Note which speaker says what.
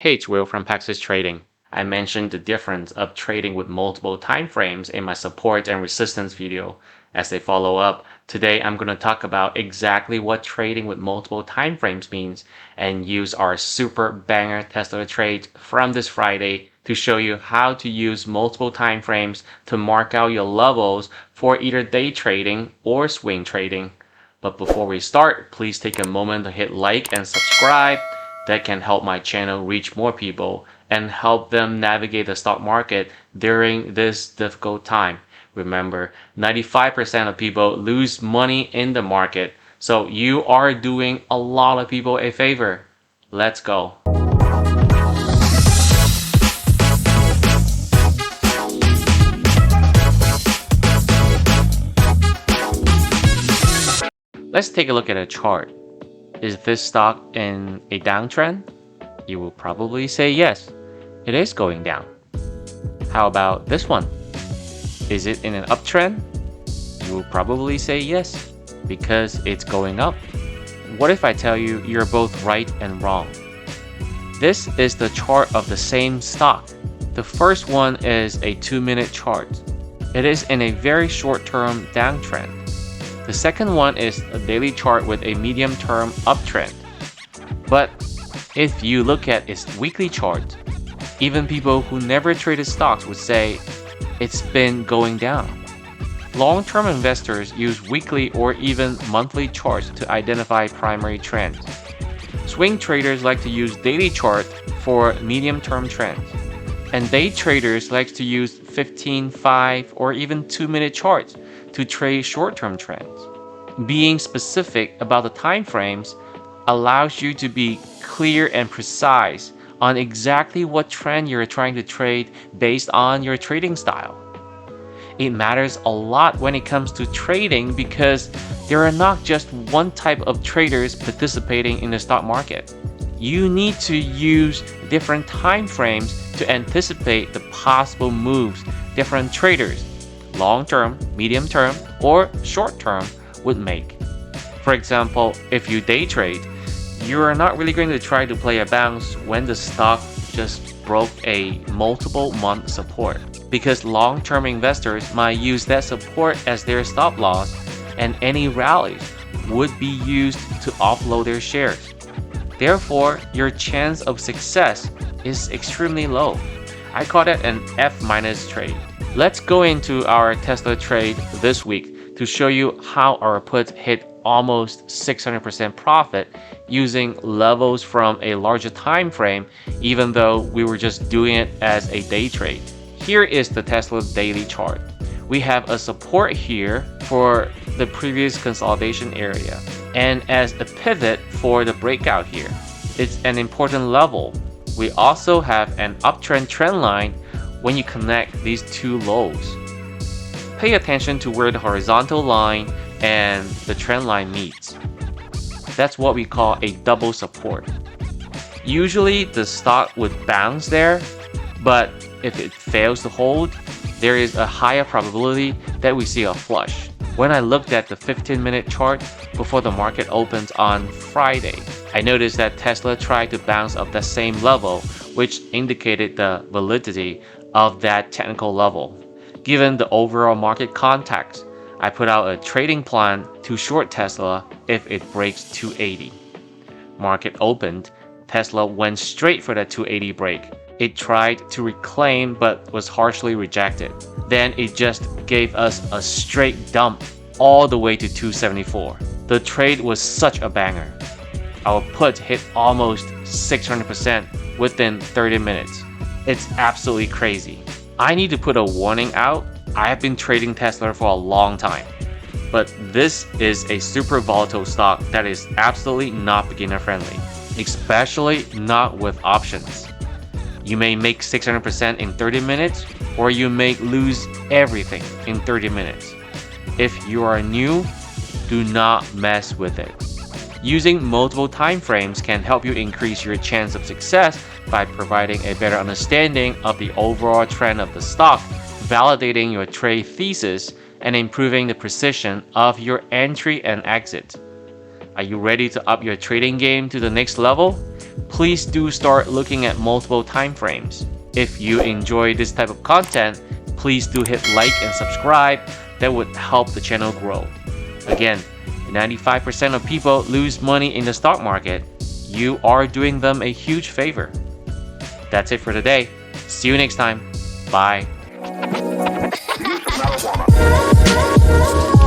Speaker 1: Hey, it's Will from PaxisTrading. I mentioned the difference of trading with multiple time frames in my support and resistance video. As a follow-up, today I'm going to talk about exactly what trading with multiple time frames means and use our super banger Tesla trade from this Friday to show you how to use multiple time frames to mark out your levels for either day trading or swing trading. But before we start, please take a moment to hit like and subscribe. That can help my channel reach more people and help them navigate the stock market during this difficult time. Remember, 95% of people lose money in the market, so you are doing a lot of people a favor. Let's go. Let's take a look at a chart. Is this stock in a downtrend? You will probably say yes, it is going down. How about this one? Is it in an uptrend? You will probably say yes, because it's going up. What if I tell you you're both right and wrong? This is the chart of the same stock. The first one is a 2-minute chart. It is in a very short-term downtrend. The second one is a daily chart with a medium-term uptrend. But if you look at its weekly chart, even people who never traded stocks would say it's been going down. Long-term investors use weekly or even monthly charts to identify primary trends. Swing traders like to use daily chart for medium-term trends. And day traders like to use 15, 5, or even 2-minute charts to trade short-term trends. Being specific about the time frames allows you to be clear and precise on exactly what trend you're trying to trade based on your trading style. It matters a lot when it comes to trading because there are not just one type of traders participating in the stock market. You need to use different time frames to anticipate the possible moves different traders, long-term, medium-term, or short-term, would make. For example, if you day trade, you are not really going to try to play a bounce when the stock just broke a multiple month support, because long-term investors might use that support as their stop loss, and any rallies would be used to offload their shares. Therefore, your chance of success is extremely low. I call that an F- trade. Let's go into our Tesla trade this week to show you how our put hit almost 600% profit using levels from a larger time frame, even though we were just doing it as a day trade. Here is the Tesla daily chart. We have a support here for the previous consolidation area and as a pivot for the breakout here. It's an important level. We also have an uptrend trend line when you connect these two lows. Pay attention to where the horizontal line and the trend line meets. That's what we call a double support. Usually the stock would bounce there, but if it fails to hold, there is a higher probability that we see a flush. When I looked at the 15-minute chart before the market opens on Friday, I noticed that Tesla tried to bounce up the same level, which indicated the validity of that technical level. Given the overall market context, I put out a trading plan to short Tesla if it breaks 280. Market opened, Tesla went straight for that 280 break. It tried to reclaim but was harshly rejected. Then it just gave us a straight dump all the way to 274. The trade was such a banger. Our put hit almost 600% within 30 minutes. It's absolutely crazy. I need to put a warning out. I have been trading Tesla for a long time, but this is a super volatile stock that is absolutely not beginner friendly, especially not with options. You may make 600% in 30 minutes, or you may lose everything in 30 minutes. If you are new, do not mess with it. Using multiple time frames can help you increase your chance of success by providing a better understanding of the overall trend of the stock, validating your trade thesis, and improving the precision of your entry and exit. Are you ready to up your trading game to the next level? please do start looking at multiple time frames. If you enjoy this type of content, please do hit like and subscribe. That would help the channel grow. Again, 95% of people lose money in the stock market. You are doing them a huge favor. That's it for today. See you next time. Bye.
Speaker 2: Use of marijuana.